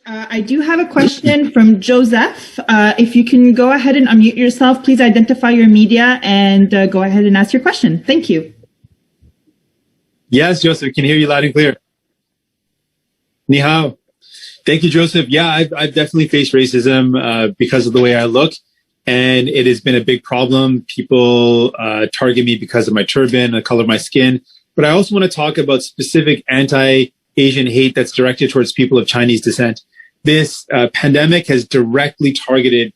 I do have a question from Joseph. If you can go ahead and unmute yourself, please identify your media and go ahead and ask your question. Thank you. Yes, Joseph, can hear you loud and clear. Ni hao. Thank you, Joseph. Yeah, I've definitely faced racism because of the way I look, and it has been a big problem. People target me because of my turban, the color of my skin. But I also want to talk about specific anti-Asian hate that's directed towards people of Chinese descent. This pandemic has directly targeted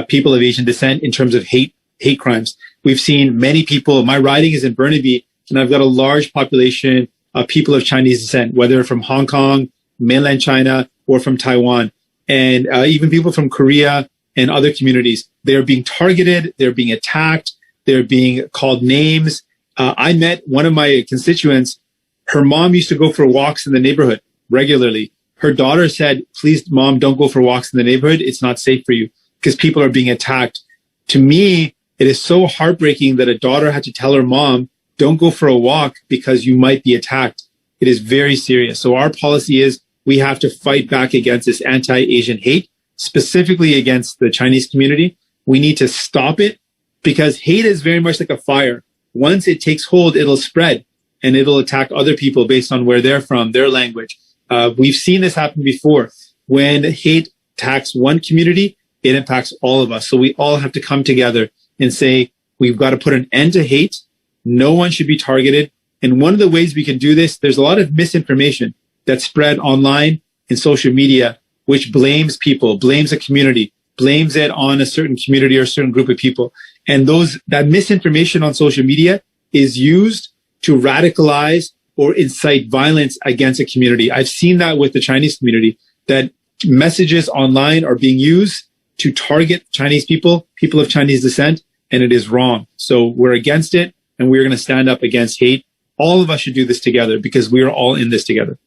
people of Asian descent in terms of hate crimes. We've seen many people. My riding is in Burnaby, and I've got a large population of people of Chinese descent, whether from Hong Kong, mainland China, or from Taiwan, and even people from Korea and other communities. They're being targeted, they're being attacked, they're being called names. I met one of my constituents. Her mom used to go for walks in the neighborhood regularly. Her daughter said, please, mom, don't go for walks in the neighborhood. It's not safe for you, because people are being attacked. To me, it is so heartbreaking that a daughter had to tell her mom, don't go for a walk because you might be attacked. It is very serious. So our policy is we have to fight back against this anti-Asian hate, specifically against the Chinese community. We need to stop it, because hate is very much like a fire. Once it takes hold, it'll spread and it'll attack other people based on where they're from, their language. We've seen this happen before. When hate attacks one community, it impacts all of us. So we all have to come together and say, we've got to put an end to hate. No one should be targeted. And one of the ways we can do this, there's a lot of misinformation that's spread online in social media, which blames people, blames a community, blames it on a certain community or a certain group of people. And that misinformation on social media is used to radicalize or incite violence against a community. I've seen that with the Chinese community, that messages online are being used to target Chinese people, people of Chinese descent, and it is wrong. So we're against it, and we're going to stand up against hate. All of us should do this together, because we are all in this together.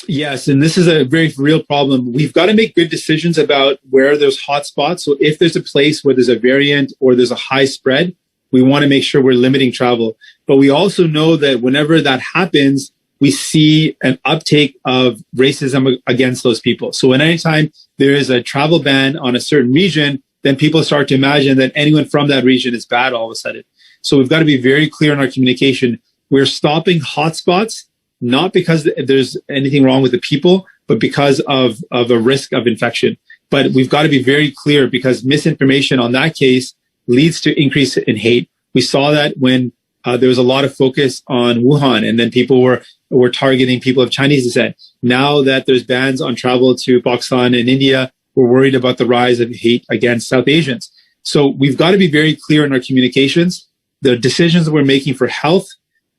Yes, and this is a very real problem. We've got to make good decisions about where there's hot spots. So if there's a place where there's a variant or there's a high spread, we want to make sure we're limiting travel. But we also know that whenever that happens, we see an uptake of racism against those people. So when anytime there is a travel ban on a certain region, then people start to imagine that anyone from that region is bad all of a sudden. So we've got to be very clear in our communication. We're stopping hotspots, not because there's anything wrong with the people, but because of a risk of infection. But we've got to be very clear, because misinformation on that case leads to increase in hate. We saw that when there was a lot of focus on Wuhan, and then people were targeting people of Chinese descent. Now that there's bans on travel to Pakistan and India, we're worried about the rise of hate against South Asians. So we've got to be very clear in our communications. The decisions that we're making for health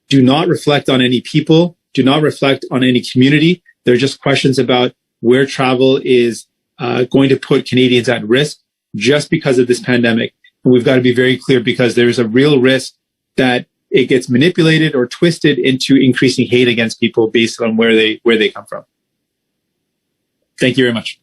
do not reflect on any people, do not reflect on any community. They're just questions about where travel is going to put Canadians at risk just because of this pandemic. And we've got to be very clear, because there's a real risk that it gets manipulated or twisted into increasing hate against people based on where they come from. Thank you very much.